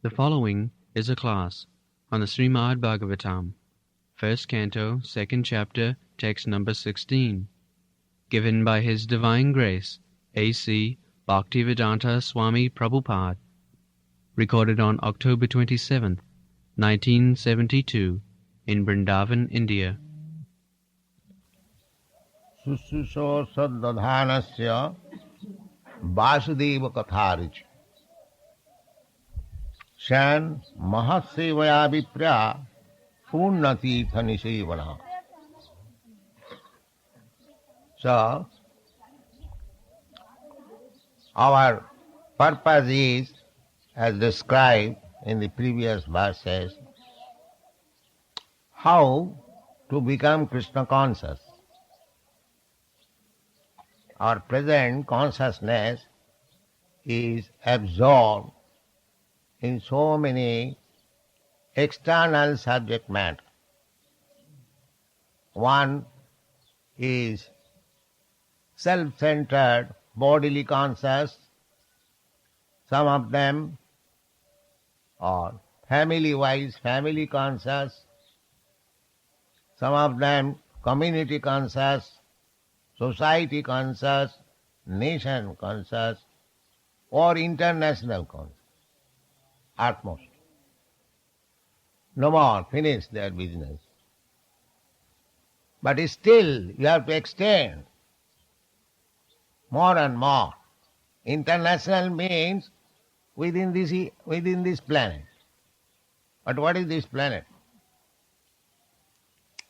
The following is a class on the Srimad Bhagavatam, first canto, second chapter, text number 16, given by His Divine Grace, A.C. Bhaktivedanta Swami Prabhupada, recorded on October 27th, 1972, in Vrindavan, India. Sushuso saddadhanasya Vasudeva katharich Shan mahatsevaya viprya punnati thanisevana. So, our purpose is, as described in the previous verses, how to become Krishna conscious. Our present consciousness is absorbed in so many external subject matter. One is self-centered, bodily conscious. Some of them are family-wise, family conscious. Some of them community conscious, society conscious, nation conscious, or international conscious. Utmost. No more, finish their business. But still you have to extend more and more. International means within this planet. But what is this planet?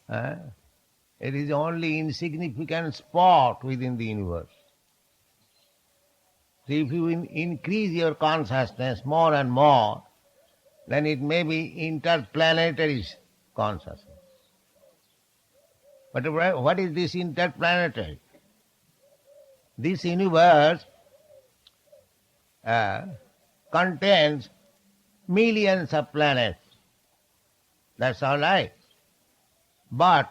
It is only insignificant spot within the universe. So if you increase your consciousness more and more, then it may be interplanetary consciousness. But what is this interplanetary? This universe contains millions of planets. That's all right. But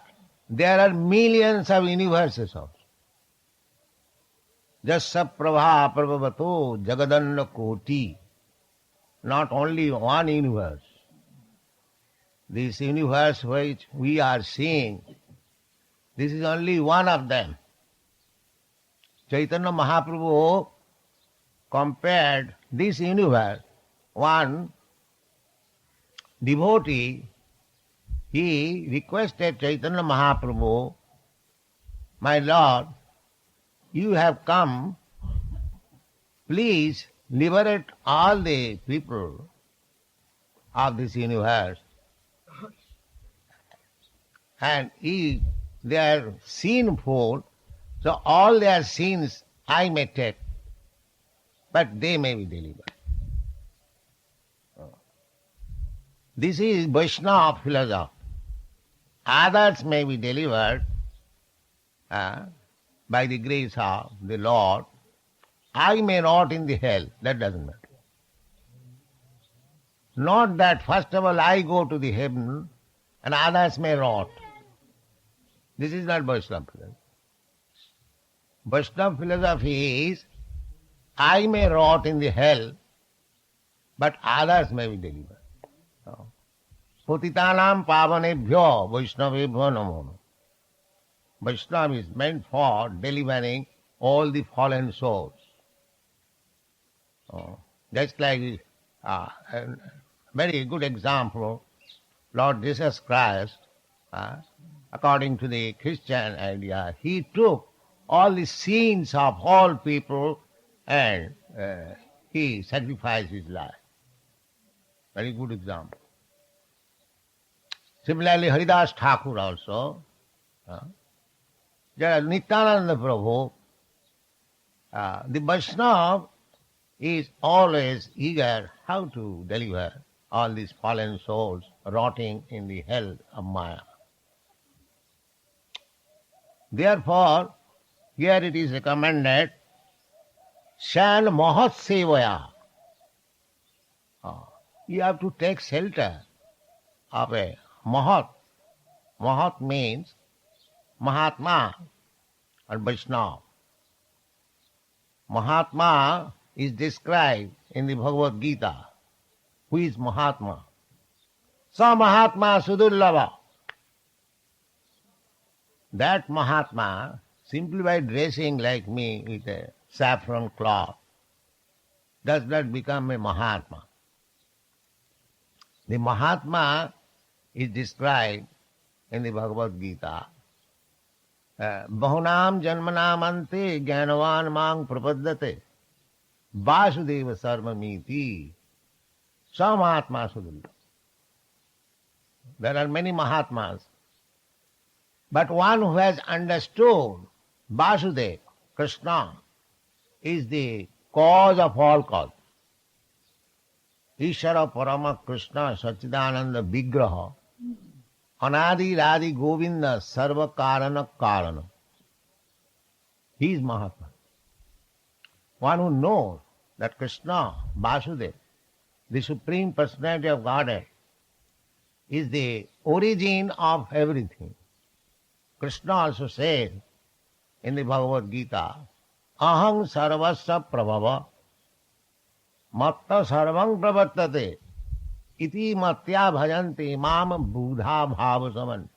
there are millions of universes also. Jasya prabha prabhavato jagadanna koti. Not only one universe. This universe which we are seeing, this is only one of them. Chaitanya Mahaprabhu compared this universe. One devotee, he requested Chaitanya Mahaprabhu, "My Lord, you have come, please liberate all the people of this universe. And if they are sinful, so all their sins I may take, but they may be delivered." This is Vaishnava philosophy. Others may be delivered by the grace of the Lord. I may not in the hell. That doesn't matter. Not that first of all I go to the heaven and others may rot. This is not Vaishnava philosophy. Vaishnava philosophy is I may rot in the hell, but others may be delivered. Patitanam pavanebhyo Vaishnavebhyo namo. Vaishnava is meant for delivering all the fallen souls. Just like a very good example, Lord Jesus Christ, according to the Christian idea, He took all the sins of all people and He sacrificed His life. Very good example. Similarly, Haridas Thakur also, Nityananda Prabhu, the Vaishnava is always eager how to deliver all these fallen souls rotting in the hell of Maya. Therefore, here it is recommended, Shan Mahatsevaya. You have to take shelter of a Mahat. Mahat means Mahatma or Vaishnava. Mahatma is described in the Bhagavad Gita. who is Mahatma. Sa Mahatma Sudullava. That Mahatma, simply by dressing like me with a saffron cloth, does not become a Mahatma. The Mahatma is described in the Bhagavad Gita. Bahunam janmanam ante jnanavan mang prapaddate Vasudeva sarvamiti sa Mahatma Sudulla. There are many Mahatmas, but one who has understood Vasudeva, Krishna, is the cause of all cause. Ishara Parama Krishna Sachidananda Vigraha Anadi Radi Govinda Sarva Karana Karana. He is Mahatma. One who knows that Krishna, Vasudeva, the Supreme Personality of Godhead, is the origin of everything. Krishna also says in the Bhagavad Gita, Aham sarvasya prabhava matta sarvam pravartate iti matya bhajanti mam buddha bhavasaman.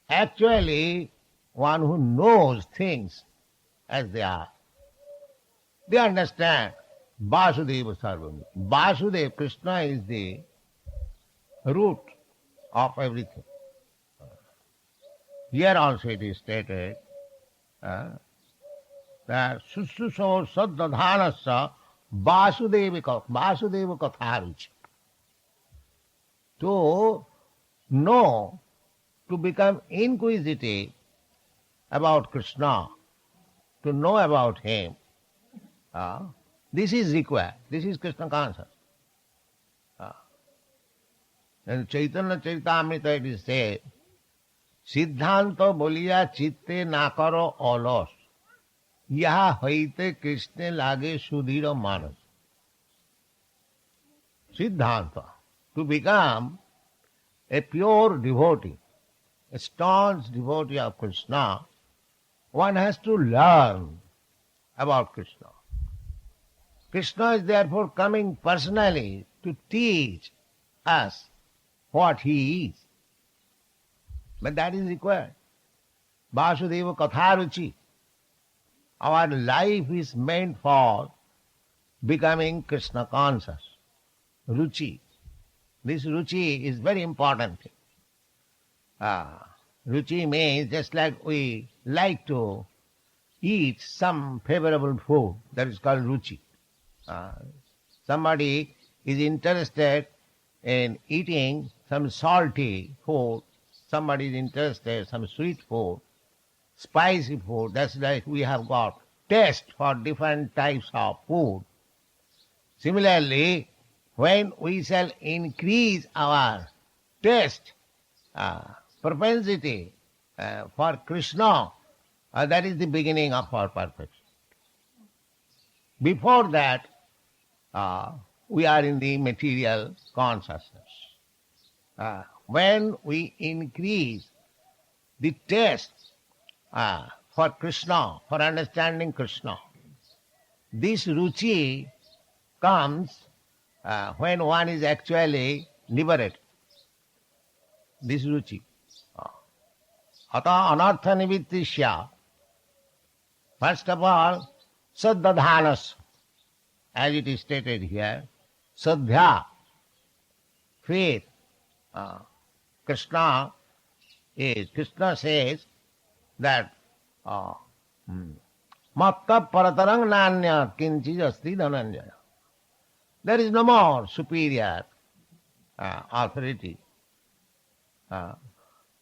Actually, one who knows things as they are, they understand Vasudeva Sarvam. Vasudeva, Krishna, is the root of everything. Here also it is stated that Sususo Saddadhanasya Vasudeva Katharuchi. To know, to become inquisitive about Krishna, to know about him, this is required. This is Krishna consciousness. In Chaitanya Charitamrita it is said, Siddhanta boliya chitte nakaro olos, yaha haite Krishna lage sudhira manas. Siddhanta, to become a pure devotee, a staunch devotee of Krishna, one has to learn about Krishna. Krishna is therefore coming personally to teach us what he is. But that is required. Vasudeva Katharuchi. Our life is meant for becoming Krishna conscious. Ruchi. This ruchi is very important thing. Ruchi means just like we like to eat some favorable food, that is called ruchi. Somebody is interested in eating some salty food, somebody is interested in some sweet food, spicy food. That's like we have got taste for different types of food. Similarly, when we shall increase our taste, propensity for Krishna, that is the beginning of our perfection. Before that, we are in the material consciousness. When we increase the taste for Krishna, for understanding Krishna, this ruchi comes when one is actually liberated. This ruchi. Ata anartha nivittisya. First of all, saddadhanas, as it is stated here, sadhya, faith. Krishna says that matta paratarang nanya kinchij asti dhananjaya. There is no more superior authority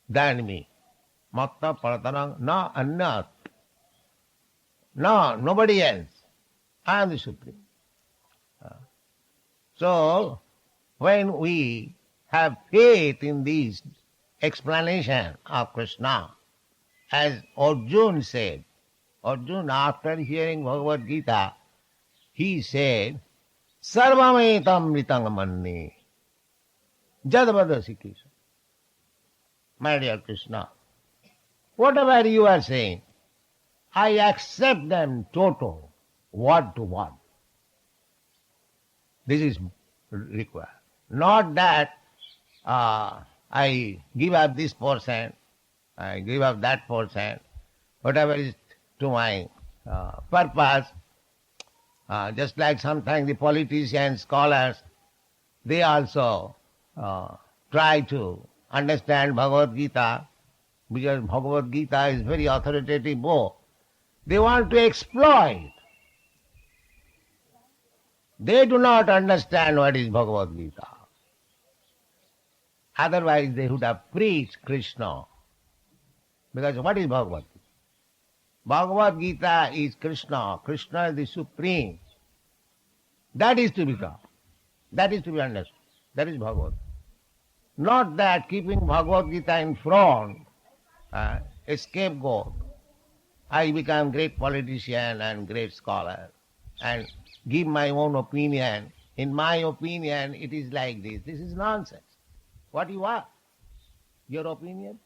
than me. Matta paratarang na anyat. No, nobody else. I am the Supreme. So, when we have faith in this explanation of Krishna, as Arjuna said, Arjuna, after hearing Bhagavad Gita, he said, Sarvametam ritang manni jadvadasi Krishna. My dear Krishna, whatever you are saying, I accept them total, word to word. This is require. Not that I give up this portion, I give up that portion, whatever is to my purpose. Just like sometimes the politicians, scholars, they also try to understand Bhagavad Gita, because Bhagavad Gita is very authoritative book. They want to exploit. They do not understand what is Bhagavad Gita. Otherwise they would have preached Krishna. Because what is Bhagavad Gita? Bhagavad Gita is Krishna. Krishna is the supreme. That is to be taught. That is to be understood. That is Bhagavad Gita. Not that keeping Bhagavad Gita in front, a scapegoat. I become great politician and great scholar and give my own opinion. In my opinion, it is like this. This is nonsense. What you are? Your opinion?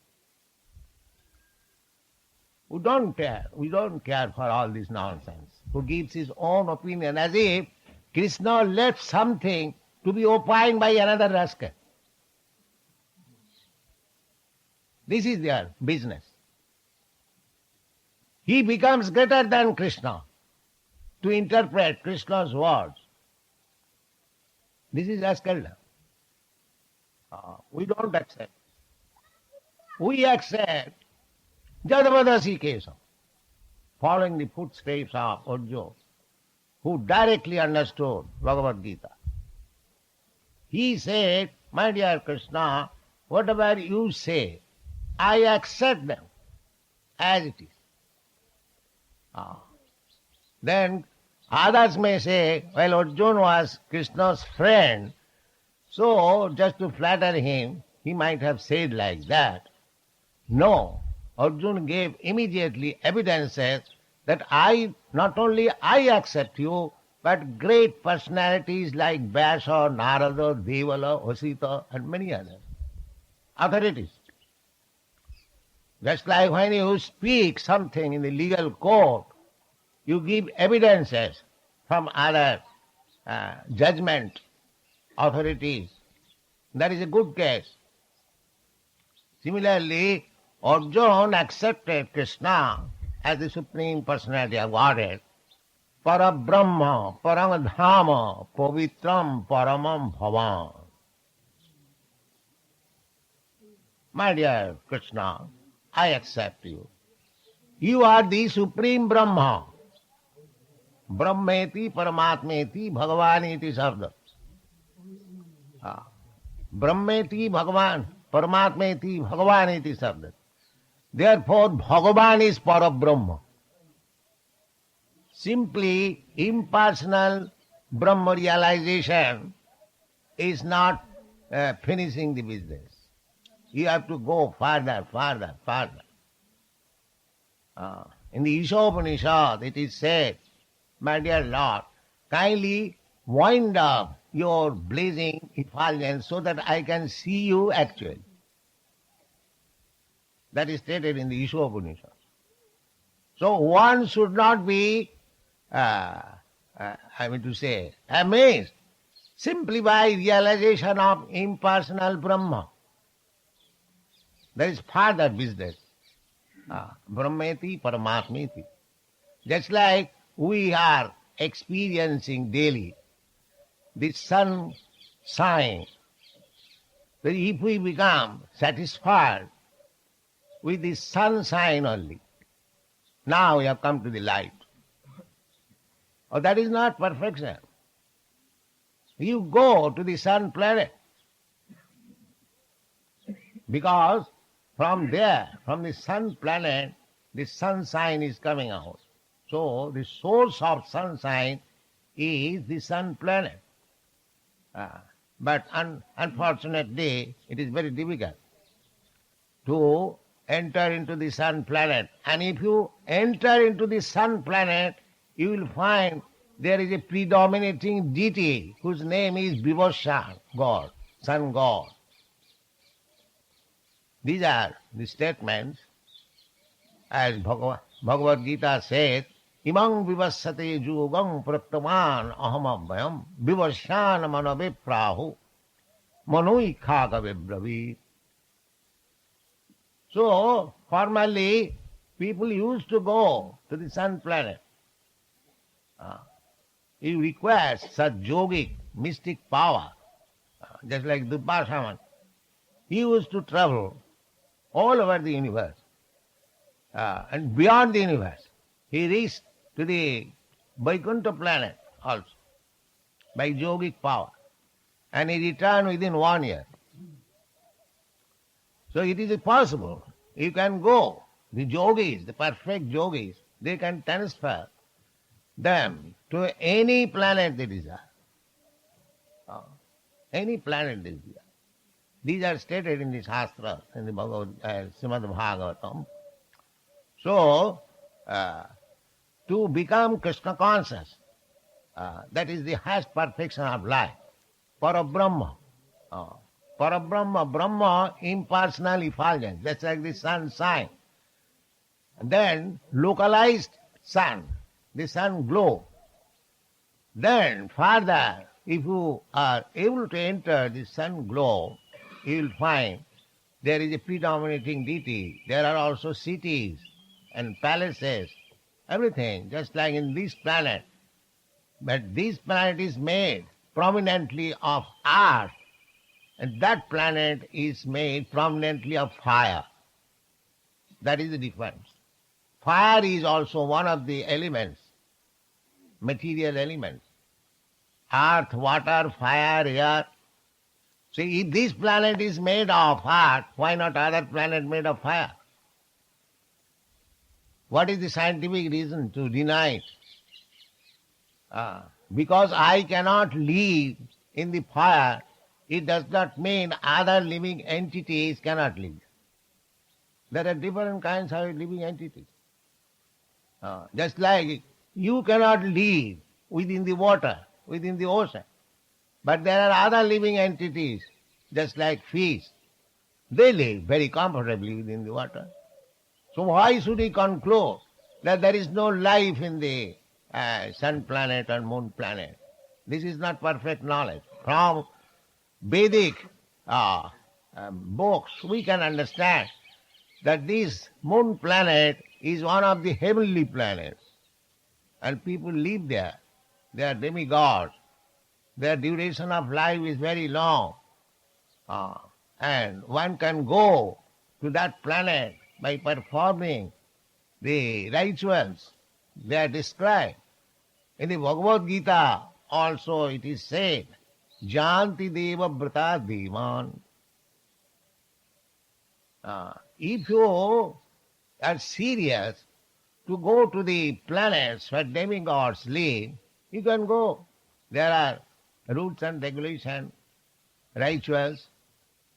We don't care for all this nonsense. Who gives his own opinion as if Krishna left something to be opined by another rascal. This is their business. He becomes greater than Krishna to interpret Krishna's words. This is rascaldom. We don't accept. We accept Jadavadasi Kesam, following the footsteps of Arjuna, who directly understood Bhagavad Gita. He said, my dear Krishna, whatever you say, I accept them as it is. Then others may say, well, Arjuna was Krishna's friend, so just to flatter him, he might have said like that. No, Arjuna gave immediately evidences that not only I accept you, but great personalities like Vyasa, Narada, Devala, Vasita, and many others, authorities. Just like when you speak something in the legal court, you give evidences from other judgment authorities. That is a good case. Similarly, Arjuna accepted Krishna as the Supreme Personality of Godhead. Parabrahma, Paramadhama, Pavitram, Paramam Bhavan. My dear Krishna, I accept you. You are the Supreme Brahma. Brahmeti, Paramatmeti, Bhagavaniti Sabda. Brahmeti, Bhagavan, Paramatmeti, Bhagavaniti Sabda. Therefore, Bhagavan is Parabrahma. Simply impersonal Brahma realization is not finishing the business. You have to go further. In the Ishopanishad it is said, my dear Lord, kindly wind up your blazing effulgence so that I can see you actually. That is stated in the Ishopanishad. So one should not be, amazed simply by realization of impersonal Brahma. There is further business. Brahmeti, Paramatmeti. Just like we are experiencing daily the sun sign, that if we become satisfied with the sun sign only, now we have come to the light. Oh, that is not perfection. You go to the sun planet, because from there, from the sun planet, the sunshine is coming out. So the source of sunshine is the sun planet. But unfortunately, it is very difficult to enter into the sun planet. And if you enter into the sun planet, you will find there is a predominating deity whose name is Vivasvan, God, sun god. These are the statements, as Bhagavad Gita says, Imang vivassate jugam prattaman ahamabhyam vivasyan manaviprahu manoikhaga vibravi. So, formerly, people used to go to the sun planet. It requires such yogic, mystic power, just like Durvasaman. He used to travel all over the universe and beyond the universe. He reached to the Vaikuntha planet also by yogic power, and he returned within 1 year. So it is possible. You can go. The yogis, the perfect yogis, they can transfer them to any planet they desire. Any planet they desire. These are stated in the Shastra, in the Srimad Bhagavatam. So, to become Krishna conscious, that is the highest perfection of life. Parabrahma. Parabrahma, Brahma, impersonal effulgence. That's like the sun shine. And then localized sun, the sun glow. Then further, if you are able to enter the sun glow, you will find there is a predominating deity. There are also cities and palaces, everything, just like in this planet. But this planet is made prominently of earth, and that planet is made prominently of fire. That is the difference. Fire is also one of the elements, material elements. Earth, water, fire, air. See, if this planet is made of earth, why not other planet made of fire? What is the scientific reason to deny it? Because I cannot live in the fire, it does not mean other living entities cannot live. There are different kinds of living entities. Just like you cannot live within the water, within the ocean. But there are other living entities, just like fish. They live very comfortably within the water. So why should we conclude that there is no life in the sun planet or moon planet? This is not perfect knowledge. From Vedic books, we can understand that this moon planet is one of the heavenly planets. And people live there. They are demigods. Their duration of life is very long. And one can go to that planet by performing the rituals. They are described. In the Bhagavad Gita also it is said, Janti Deva Brata Devan. If you are serious to go to the planets where demigods live, you can go. There are rules and regulations, rituals.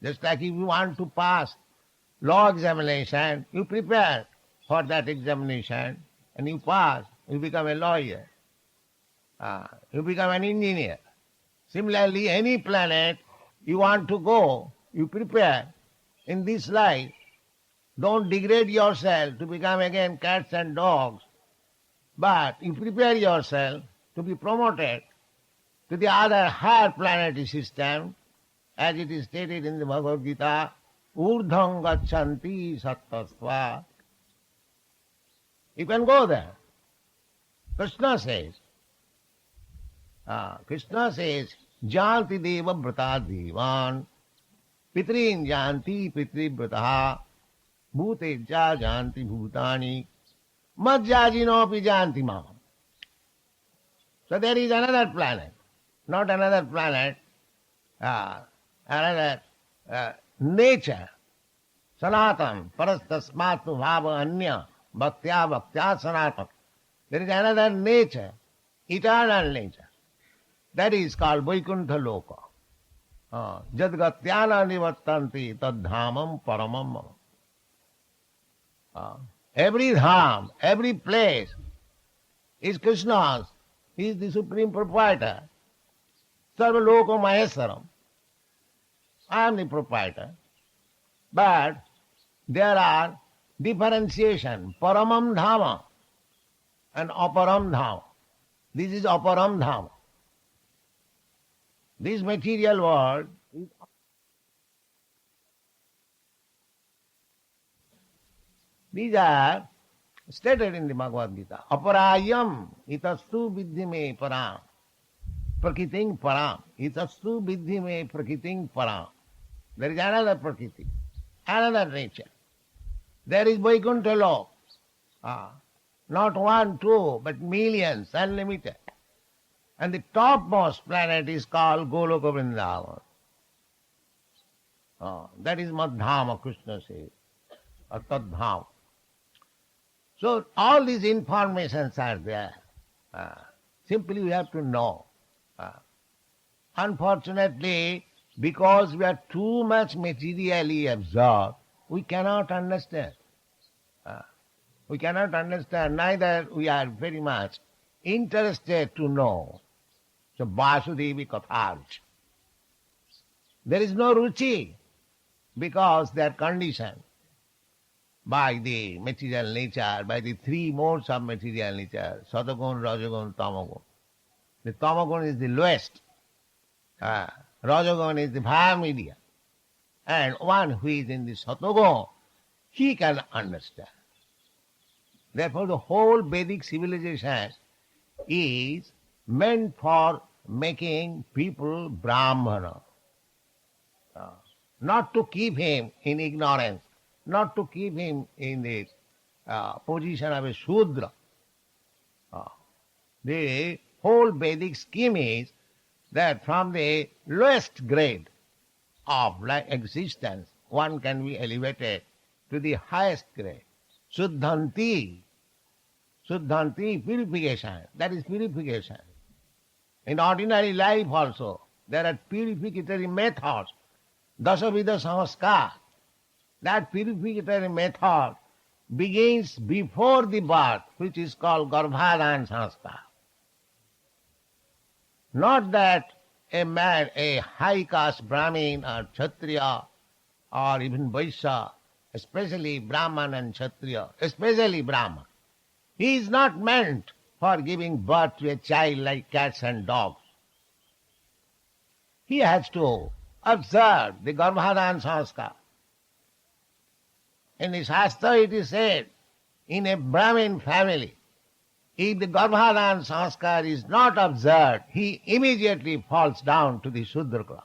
Just like if you want to pass law examination, you prepare for that examination and you pass, you become a lawyer. You become an engineer. Similarly, any planet you want to go, you prepare in this life. Don't degrade yourself to become again cats and dogs, but you prepare yourself to be promoted to the other higher planetary system, as it is stated in the Bhagavad Gita, Urdham gachanti sattva. You can go there. Krishna says, Janti deva brata devan, pitrin janti pitri brataha, bhute ja janti bhutani, majjajinopi janti mam. So there is another planet, not another planet, another nature. Sanatan, parastasmatu bhava anya, bhaktya sanatan. There is another nature, eternal nature. That is called Vaikuntha Loka. Jadgatyana nivattanti tadhamam paramam. Every dham, every place is Krishna's. He is the supreme proprietor. Sarva Loka Maheswaram. I am the proprietor. But there are differentiation. Paramam Dhama. and aparam dham. This is aparam dham. This material world is these are stated in the Bhagavad Gita. Aparayam itastu viddhi me param. Prakiting param. Itastu viddhi me prakiting param. There is another prakriti, another nature. There is Vaikuntha Lok. Not one, two, but millions, unlimited. And the topmost planet is called Goloka Vrindavan. That is Madhama, Krishna says, or Tadham. So all these informations are there. Simply we have to know. Unfortunately, because we are too much materially absorbed, we cannot understand. We cannot understand, neither we are very much interested to know. So Vasudevi Katharj. There is no ruchi because they are conditioned by the material nature, by the three modes of material nature, Satagun, Rajagun, Tamagun. The Tamagun is the lowest. Rajagun is the higher medium. And one who is in the Satagun, he can understand. Therefore the whole Vedic civilization is meant for making people Brahmana. Not to keep him in ignorance, not to keep him in the position of a Shudra. The whole Vedic scheme is that from the lowest grade of existence, one can be elevated to the highest grade. Suddhanti, purification, that is purification. In ordinary life also, there are purificatory methods, dasavida samskar. That purificatory method begins before the birth, which is called garbhadan sanskar. Not that a man, a high caste Brahmin or Kshatriya or even Vaishya, especially Brahman and Kshatriya, especially Brahman, he is not meant for giving birth to a child like cats and dogs. He has to observe the garbhadan sanskar. In the Shastra it is said, in a Brahmin family, if the garbhadan sanskar is not observed, he immediately falls down to the Shudra class.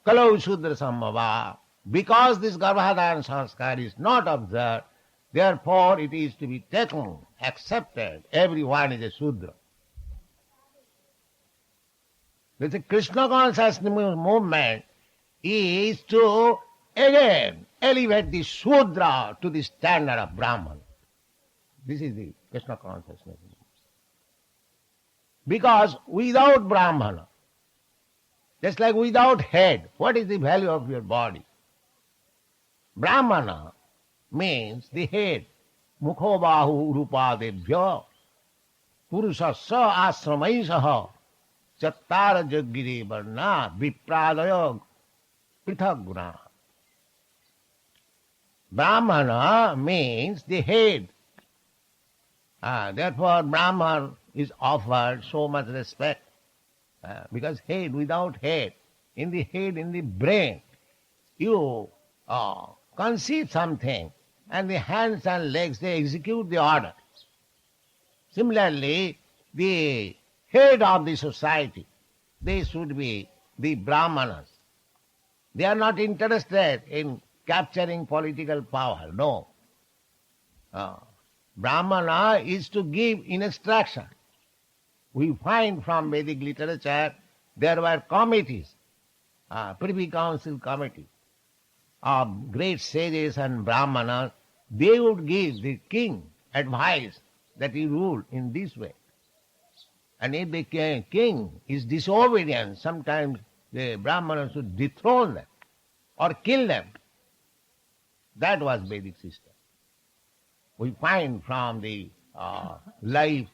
Kalau Shudra Sambhava. Because this garbhadan sanskar is not observed, therefore it is to be taken, accepted. Everyone is a Shudra. The Krishna consciousness movement is to again elevate the Shudra to the standard of Brahman. This is the Krishna consciousness. Because without Brahmana, just like without head, what is the value of your body? Brahmana means the head. Mukho bahu rupadebhya purusasya asramaisaha chattara jaggire varna vipradaya prithak guna. Brahmana means the head. Therefore Brahman is offered so much respect. Because head, without head, in the brain, you conceive something, and the hands and legs, they execute the order. Similarly, the head of the society, they should be the Brahmanas. They are not interested in capturing political power, no. Brahmana is to give instruction. We find from Vedic literature there were committees, Privy Council committee of great sages and Brahmanas. They would give the king advice that he rule in this way. And if the king is disobedient, sometimes the Brahmanas would dethrone them or kill them. That was Vedic system. We find from the life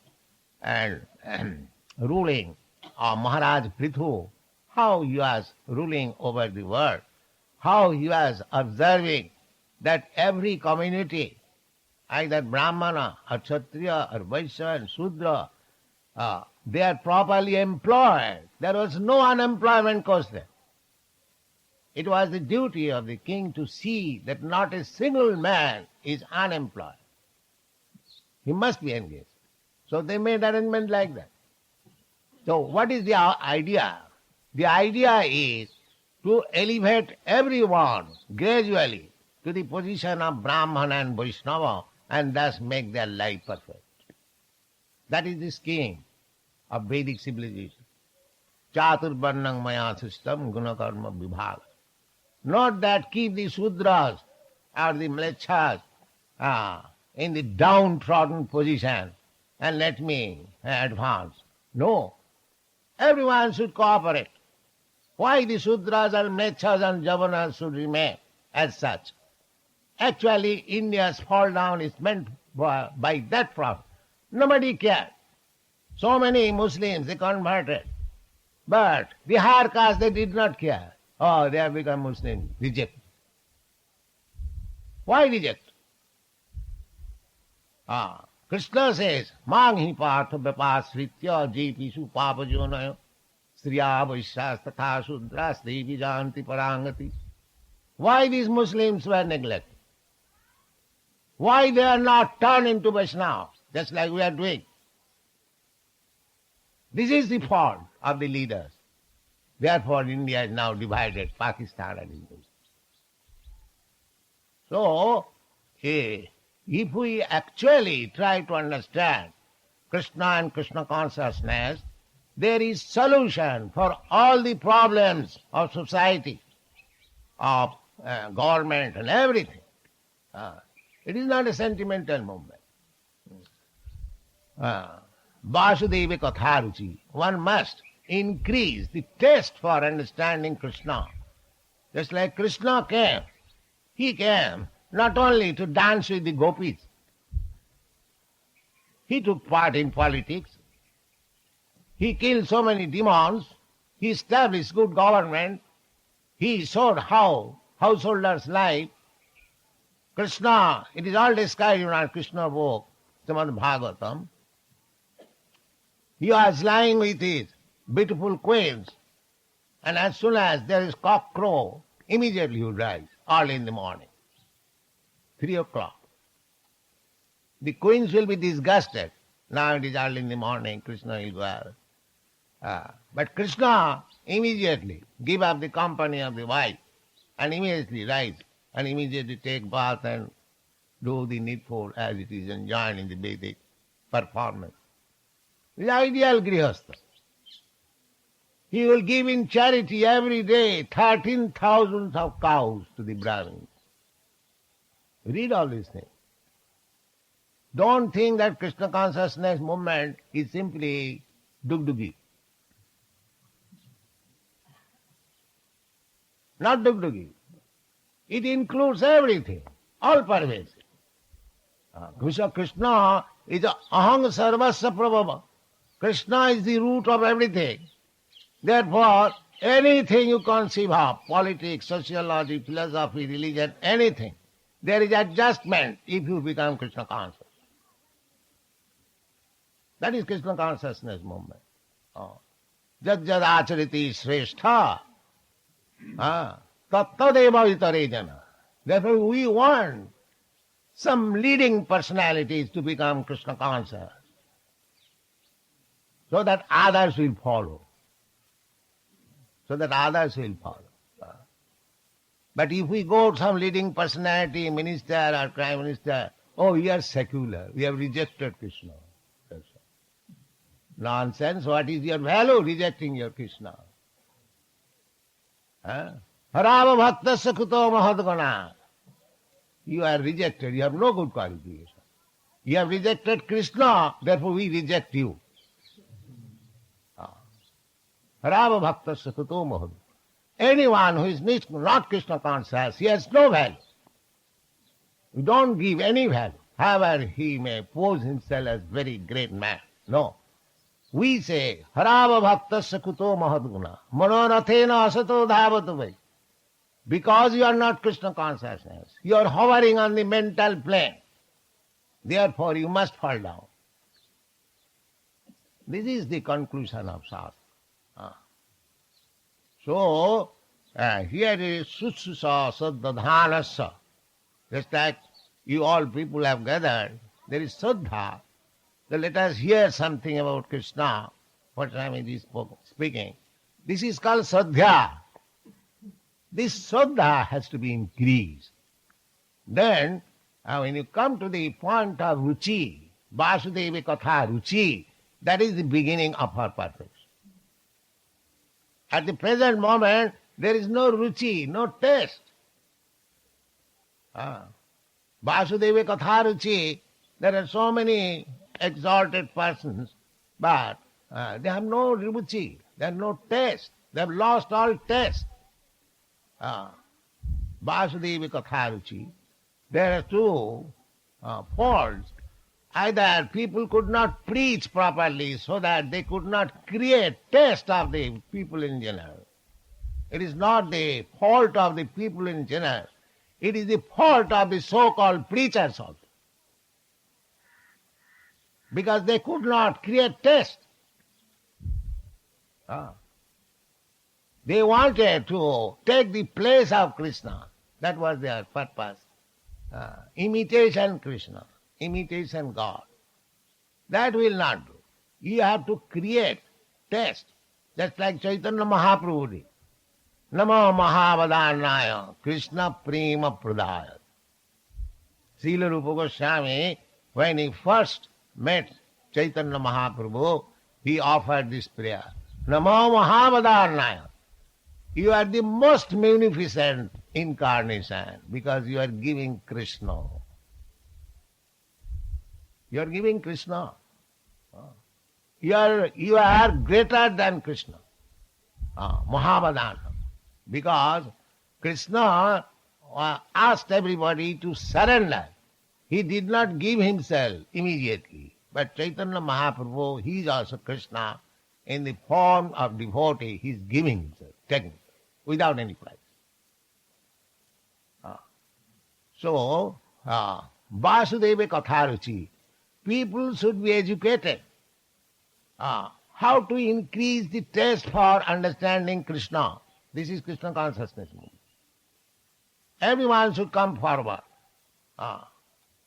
and ruling of Maharaj Prithu, how he was ruling over the world, how he was observing that every community either Brahmana or Kshatriya or Vaishya and Shudra, they are properly employed. There was no unemployment cost there. It was the duty of the king to see that not a single man is unemployed. He must be engaged. So they made arrangement like that. So what is the idea? The idea is to elevate everyone gradually to the position of Brahmana and Vaishnava and thus make their life perfect. That is the scheme of Vedic civilization. Chaturvarnang maya system gunakarma vibhaga. Not that keep the Sudras or the Mlecchas in the downtrodden position and let me advance. No. Everyone should cooperate. Why the Sudras and Mlecchas and Javanas should remain as such? Actually, India's fall down is meant by that problem. Nobody cared. So many Muslims, they converted. But the higher caste, they did not care. Oh, they have become Muslims. Reject. Why reject? Krishna says, Manghi partha vipasritya jeepishu papajonayo striya vaishyas tatha sudras devi janti parangati. Why these Muslims were neglected? Why they are not turned into Vaishnavas, just like we are doing? This is the fault of the leaders. Therefore, India is now divided, Pakistan and India. So, if we actually try to understand Krishna and Krishna consciousness, there is solution for all the problems of society, of government and everything. It is not a sentimental movement. Vasudeva Katharuchi. One must increase the taste for understanding Krishna. Just like Krishna came, he came not only to dance with the gopis. He took part in politics. He killed so many demons. He established good government. He showed how householders live. Krishna, it is all described in our Krishna book, Srimad Bhagavatam. He was lying with his beautiful queens, and as soon as there is cock crow, immediately he would rise, early in the morning, 3 o'clock. The queens will be disgusted. Now it is early in the morning, Krishna will go out. But Krishna immediately give up the company of the wife and immediately rise and immediately take bath and do the needful as it is enjoined in the Vedic performance. The ideal grihastha. He will give in charity every day 13,000 of cows to the Brahmins. Read all these things. Don't think that Krishna consciousness movement is simply dugdugi. Not dugdugi. It includes everything, all pervasive. Krishna is aham sarvasya prabhava. Krishna is the root of everything. Therefore, anything you conceive of, politics, sociology, philosophy, religion, anything, there is adjustment if you become Krishna conscious. That is Krishna consciousness movement. Jad jad achariti sreshtha. Tattadeva vitare jana. Therefore, we want some leading personalities to become Krishna conscious, so that others will follow. But if we go to some leading personality, minister or prime minister, oh, we are secular, we have rejected Krishna. Nonsense, what is your value rejecting your Krishna? Harava bhaktasya kuto mahadgana. You are rejected, you have no good qualification. You have rejected Krishna, therefore we reject you. Harava bhaktasya kuto mahadgana. Anyone who is not Krishna conscious, he has no value. You don't give any value, however he may pose himself as very great man. No. We say, Harava bhaktasya kuto mahadguna, manorathena asato dhavatavai. Because you are not Krishna consciousness, you are hovering on the mental plane. therefore you must fall down. This is the conclusion of Shastra. So, here is Sususa Saddhadhanasya. Just like you all people have gathered, there is Saddha. So let us hear something about Krishna, what Swamiji is speaking. This is called Saddha. This Saddha has to be increased. Then, when you come to the point of Ruchi, Vasudeva Katha Ruchi, that is the beginning of her perfection. At the present moment, there is no Ruchi, no taste. Vasudeva Katha Ruchi, there are so many exalted persons, but they have no Ruchi, they have no taste, they have lost all taste. Vasudeva Katha Ruchi, there are two faults. Either people could not preach properly so that they could not create taste of the people in general. It is not the fault of the people in general. It is the fault of the so-called preachers also. Because they could not create taste. They wanted to take the place of Krishna. That was their purpose. Imitation Krishna. Imitation God. That will not do. You have to create taste. Just like Chaitanya Mahaprabhu did. Namo Mahavadannaya Krishna Prema Pradaya. Srila Rupa Goswami, when he first met Chaitanya Mahaprabhu, he offered this prayer. Namo Mahavadannaya. You are the most magnificent incarnation because you are giving Krishna. You are giving Krishna. You are greater than Krishna. Mahavadana. Because Krishna asked everybody to surrender. He did not give himself immediately. But Chaitanya Mahaprabhu, he is also Krishna. In the form of devotee, he is giving himself, taking it, without any price. So, Vasudeva Katharuchi. People should be educated. How to increase the taste for understanding Krishna. This is Krishna consciousness movement. Everyone should come forward. Apani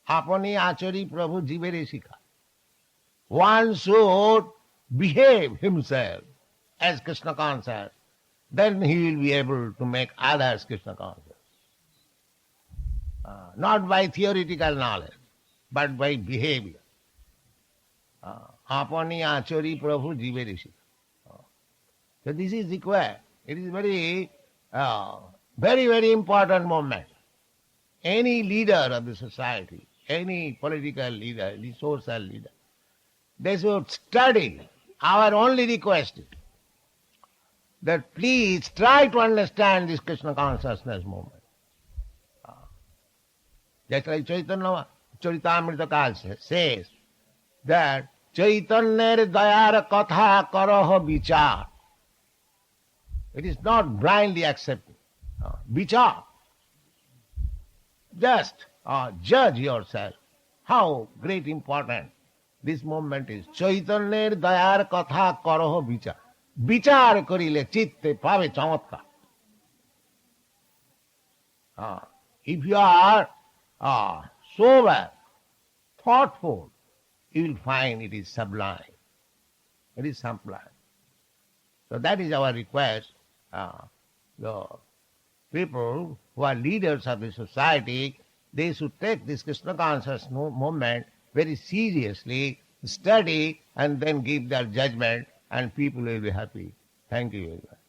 achari Prabhu jivere sikha. One should behave himself as Krishna conscious. Then he will be able to make others Krishna conscious. Not by theoretical knowledge, but by behavior. Apani achari Prabhu jivere sikha. So this is required. It is very, very important moment. Any leader of the society, any political leader, any social leader, they should study. Our only request is that please try to understand this Krishna consciousness movement. Just like Chaitanya Charitamrita says that Chaitanya dayar katha karaha vichar. It is not blindly accepted. Vichar. Just judge yourself how great important this movement is. Chaitanya dayar katha karaha vichar. Vichar korile chitte pave chamatkar. If you are sober, thoughtful, you will find it is sublime. It is sublime. So that is our request. The people who are leaders of the society, they should take this Krishna conscious movement very seriously, study, and then give their judgment, and people will be happy. Thank you very much.